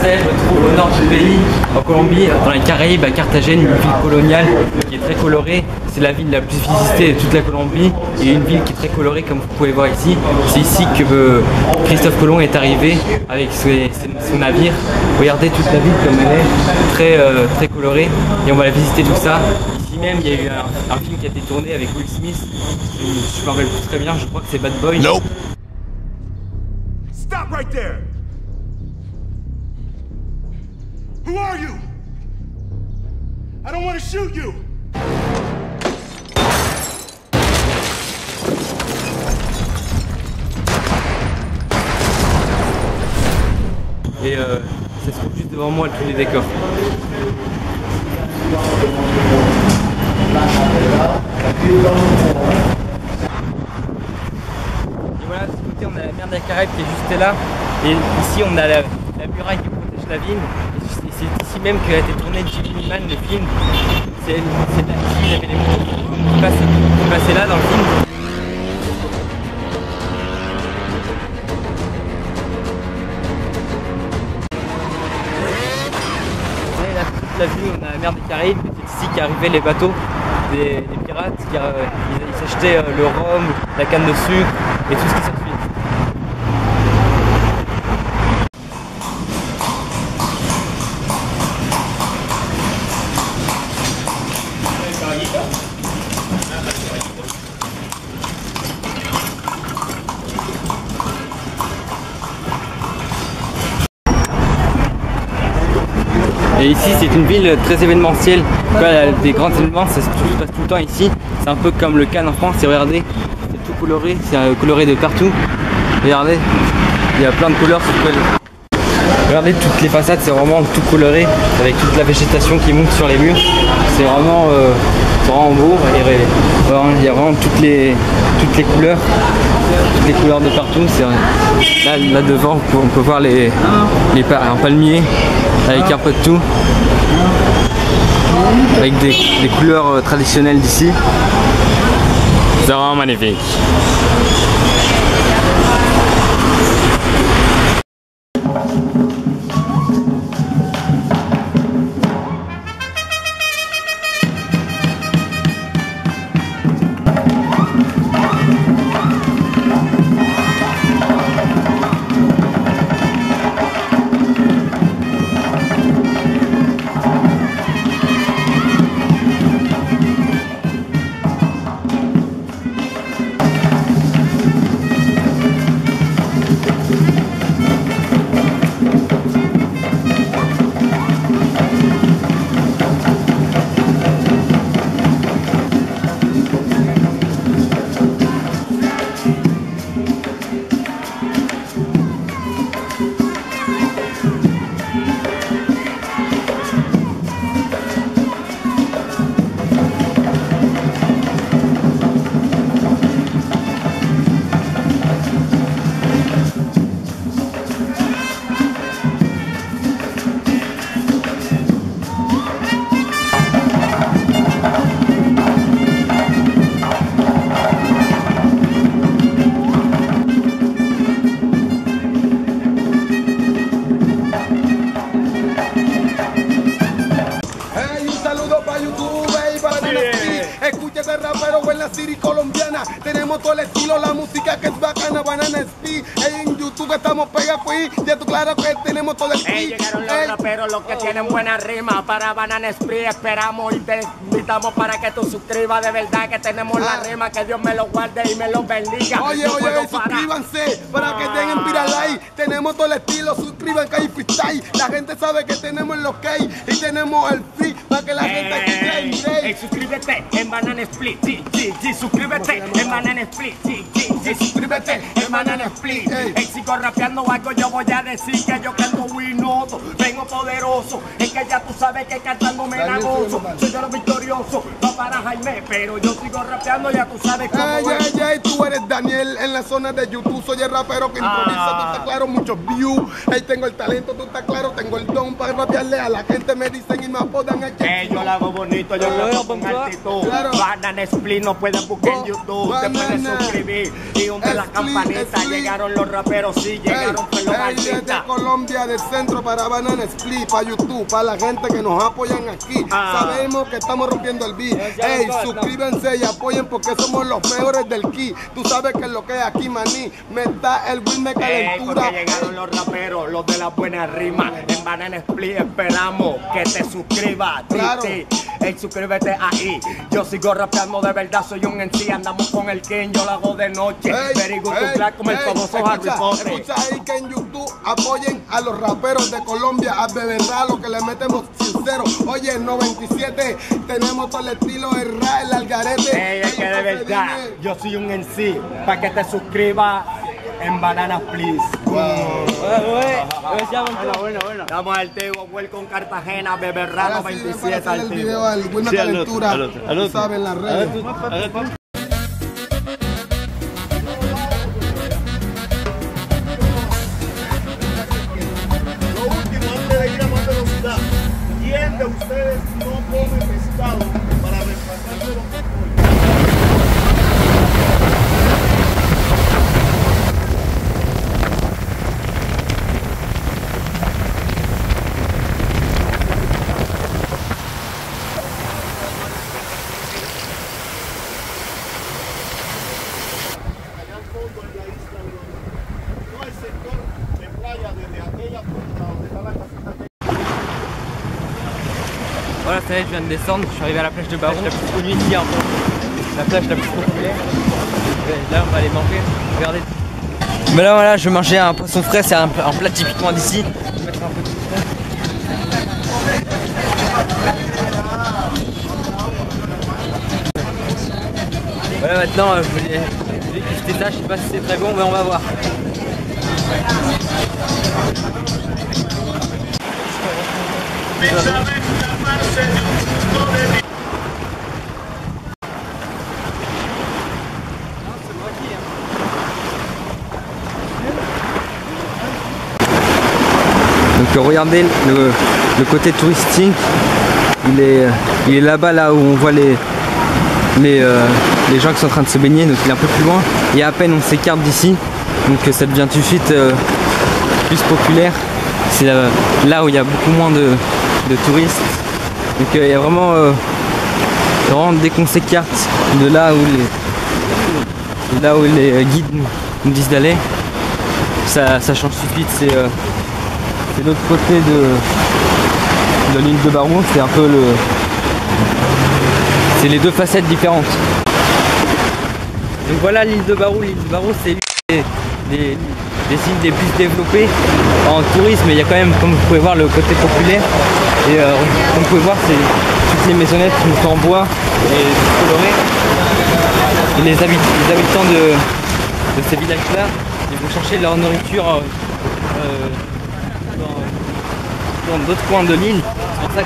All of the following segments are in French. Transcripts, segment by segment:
français, je me trouve au nord du pays, en Colombie, dans les Caraïbes, à Carthagène, une ville coloniale qui est très colorée. C'est la ville la plus visitée de toute la Colombie et une ville qui est très colorée comme vous pouvez voir ici. C'est ici que Christophe Colomb est arrivé avec son navire. Regardez toute la ville comme elle est, très colorée, et on va la visiter tout ça. Ici même il y a eu un film qui a été tourné avec Will Smith, je me rappelle plus très bien, je crois que c'est Bad Boy. Nope. Stop right there. Who are you? I don't want to shoot you. Et ça se trouve juste devant moi tous les décors. Et voilà, de ce côté on a la mer des Caraïbes qui est juste là. Et ici on a la muraille qui protège la ville. Et c'est ici même qu'a été tourné Jimmy Man, le film. C'est là ici, il y avait les motos qui passaient là dans le film. La vue, on a la mer des Caraïbes, c'est ici qu'arrivaient les bateaux des pirates, ils s'achetaient le rhum, la canne de sucre et tout ce qui s'ensuit. Et ici c'est une ville très événementielle, des grands événements, ça se passe tout le temps ici. C'est un peu comme le Cannes en France, et regardez, c'est tout coloré, c'est coloré de partout. Regardez, il y a plein de couleurs. Regardez toutes les façades, c'est vraiment tout coloré, avec toute la végétation qui monte sur les murs. C'est vraiment beau, et il y a vraiment toutes les couleurs. Toutes les couleurs de partout. Là devant on peut voir un palmier avec un peu de tout, avec des couleurs traditionnelles d'ici. C'est vraiment magnifique. City colombiana, tenemos todo el estilo, la música que es bacana, Banana Speed, en YouTube estamos pegados, ya tú claro que tenemos todo el speed. Llegaron los raperos, los que tienen buena rima, para Banana Speed esperamos y te invitamos para que tú suscribas, de verdad que tenemos la rima, que Dios me lo guarde y me lo bendiga. Oye, suscríbanse para que tengan viral ahí, tenemos todo el estilo, suscriban que hay freestyle, la gente sabe que tenemos los key y tenemos el free, para que la gente aquí cree. Suscríbete en Banana Split, suscríbete en Banana Split, suscríbete en Banana Split. Sigo rapeando algo, yo voy a decir que yo canto winoso, vengo poderoso, es que ya tú sabes que cantando me la gozo, soy de los victoriosos, no para Jaime, pero yo sigo rapeando, ya tú sabes cómo es. Tú eres Daniel en la zona de YouTube, soy el rapero que improvisa, tú estás claro, muchos views, ahí tengo el talento, tú estás claro, tengo el don para rapearle a la gente, me dicen y me apodan aquí. Yo lo hago bonito, yo lo hago con actitud. Banana Split no pueden buscar en YouTube. Te puedes suscribir y hunde la campanita. Llegaron los raperos, sí, llegaron pues los artistas. Desde Colombia, del centro para Banana Split, para YouTube, para la gente que nos apoyan aquí. Sabemos que estamos rompiendo el beat. Ey, suscríbanse y apoyen porque somos los mejores del ki. Tú sabes que es lo que es aquí, maní. Me da el Will, me calentura. Porque llegaron los raperos, los de las buenas rimas. En Banana Split esperamos que te suscribas. Claro. Ey, suscríbete ahí. Yo sigo rapeando de verdad, soy un MC. Andamos con el King, yo lo hago de noche. Very good to black como el famoso Harry Potter. Escucha ahí que en YouTube apoyen a los raperos de Colombia, a de verdad lo que le metemos sincero. Oye, en 97 tenemos todo el estilo, el rap, el algarete. Ey, es que de verdad, yo soy un MC. Para que te suscribas en Banana Please. Bueno. Damos al Tego, Welcome Cartagena, Beberrano 27 al el Tego. video al Will, me calentura. Tú sabes, en las redes. Lo último, antes de ir a más velocidad, ¿quién de ustedes no come pescado para reemplazarse los pollos? Allá al fondo en la isla no hay sector de playa desde aquella punta donde está la casita. Voilà, ça y est, je viens de descendre, je suis arrivé à la plage de Baron, la plus connue ici, la plage la plus populaire. Là, on va aller manger, regardez. Mais là, voilà, je vais manger un poisson frais, c'est un plat typiquement d'ici. Je vais mettre un peu de frais. Voilà, maintenant, je vais tester ça, je sais pas si c'est très bon, mais on va voir. Donc regardez le côté touristique, il est là-bas, là où on voit les gens qui sont en train de se baigner, donc il est un peu plus loin et à peine on s'écarte d'ici, donc ça devient tout de suite plus populaire. C'est là où il y a beaucoup moins de touristes, donc il y a vraiment dès qu'on s'écarte de là où les guides nous disent d'aller, ça change tout de suite. C'est l'autre côté de l'île de Barou, c'est un peu c'est les deux facettes différentes. Donc voilà l'île de Barou. L'île de Barou, c'est l'une des îles les plus développées en tourisme. Il y a quand même, comme vous pouvez voir, le côté populaire. Et comme vous pouvez voir, c'est toutes les maisonnettes qui sont en bois et colorées. Et les habitants de ces villages-là, ils vont chercher leur nourriture dans d'autres coins de l'île. C'est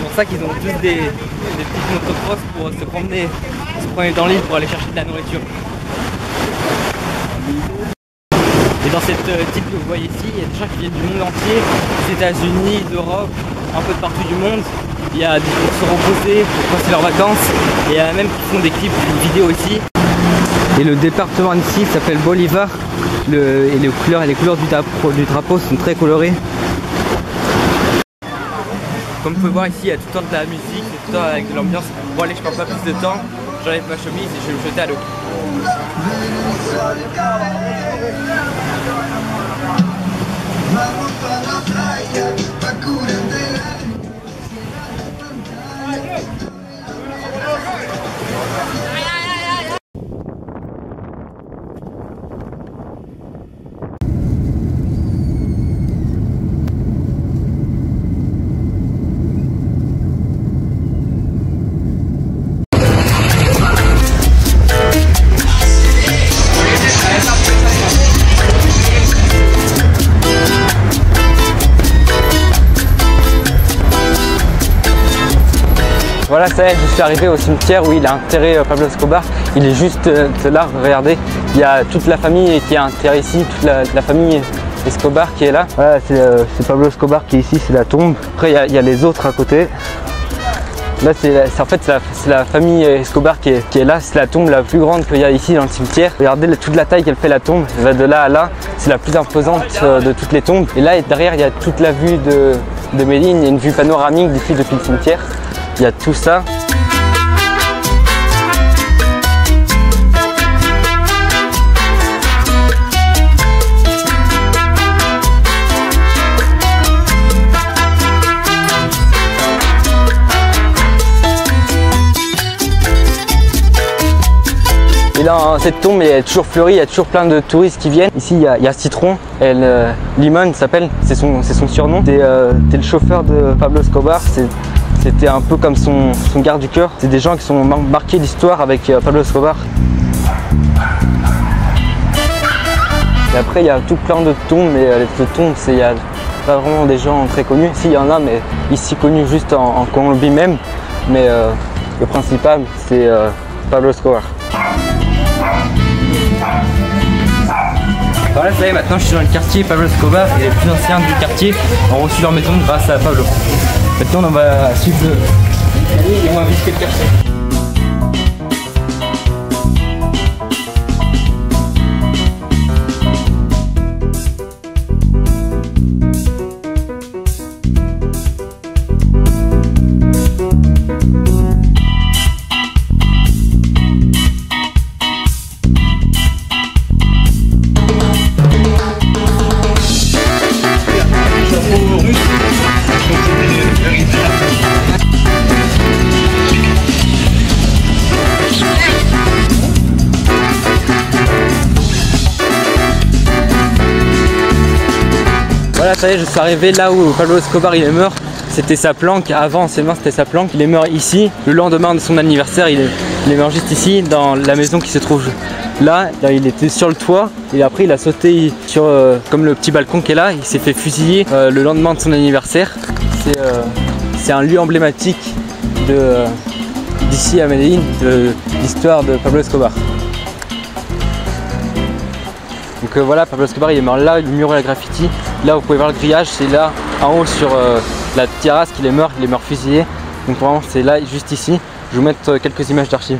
pour ça qu'ils ont tous des petites motocross pour se promener dans l'île pour aller chercher de la nourriture. Et dans cette île que vous voyez ici, il y a des gens qui viennent du monde entier, des États-Unis, d'Europe, un peu de partout du monde. Il y a des gens qui se reposer pour passer leurs vacances. Et il y en a même qui font des clips vidéo ici. Et le département ici s'appelle Bolivar. Et les couleurs du drapeau sont très colorées. Comme vous pouvez voir ici, il y a tout le temps de la musique, tout le temps avec de l'ambiance. Bon allez, je perds pas plus de temps, j'enlève ma chemise et je vais me jeter à l'eau. Voilà, ça y est, je suis arrivé au cimetière où il a enterré Pablo Escobar. Il est juste là, regardez. Il y a toute la famille qui a enterré ici, toute la famille Escobar qui est là. Voilà, c'est Pablo Escobar qui est ici, c'est la tombe. Après il y a les autres à côté. Là en fait c'est la famille Escobar qui est là, c'est la tombe la plus grande qu'il y a ici dans le cimetière. Regardez toute la taille qu'elle fait la tombe, elle va de là à là, c'est la plus imposante de toutes les tombes. Et là derrière il y a toute la vue de Medellín, il y a une vue panoramique depuis le cimetière, il y a tout ça. Et là, cette tombe elle est toujours fleurie, il y a toujours plein de touristes qui viennent. Ici, il y a Citron, Limon s'appelle, c'est son surnom. C'est le chauffeur de Pablo Escobar, c'était un peu comme son garde du cœur. C'est des gens qui sont marqués d'histoire avec Pablo Escobar. Et après, il y a tout plein de tombes, mais les tombes, il n'y a pas vraiment des gens très connus. Si, il y en a, mais ici connus juste en Colombie même. Mais le principal, c'est Pablo Escobar. Voilà, ça y est, maintenant je suis dans le quartier Pablo Escobar et les plus anciens du quartier ont reçu leur maison grâce à Pablo. Maintenant on va suivre et on va visiter le quartier. Voilà, ça y est, je suis arrivé là où Pablo Escobar il est mort. C'était sa planque, avant ses morts c'était sa planque. Il est mort ici, le lendemain de son anniversaire, il est mort juste ici, dans la maison qui se trouve là. Il était sur le toit et après il a sauté sur comme le petit balcon qui est là. Il s'est fait fusiller le lendemain de son anniversaire. C'est un lieu emblématique d'ici à Medellín, de l'histoire de Pablo Escobar. Donc voilà, Pablo Escobar il est mort là, le mur à la graffiti. Là vous pouvez voir le grillage, c'est là en haut sur la terrasse qu'il est mort fusillé. Donc vraiment c'est là, juste ici. Je vais vous mettre quelques images d'archives.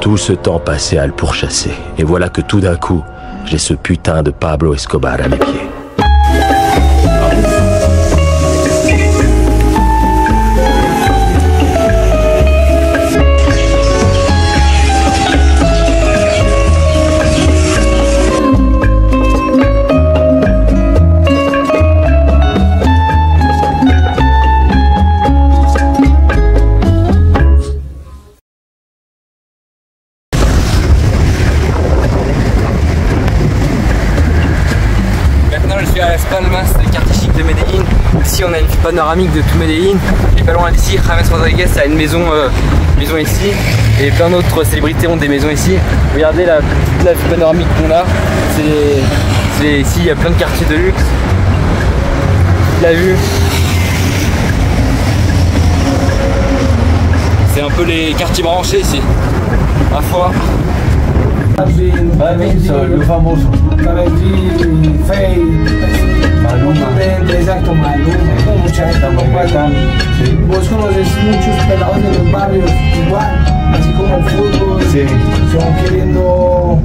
Tout ce temps passé à le pourchasser, et voilà que tout d'un coup, j'ai ce putain de Pablo Escobar à mes pieds. À Las Palmas, le quartier chic de Medellín. Ici on a une vue panoramique de tout Medellín. Et pas loin d'ici, James Rodriguez a une maison ici. Et plein d'autres célébrités ont des maisons ici. Regardez toute la vue panoramique qu'on a. Ici il y a plein de quartiers de luxe. La vue. C'est un peu les quartiers branchés ici. À fois. Muy famoso. Maluma. Exacto, Maluma. Mucha gente. Vos conoces muchos pelados de los barrios igual, así como el fútbol. Sí. Son queriendo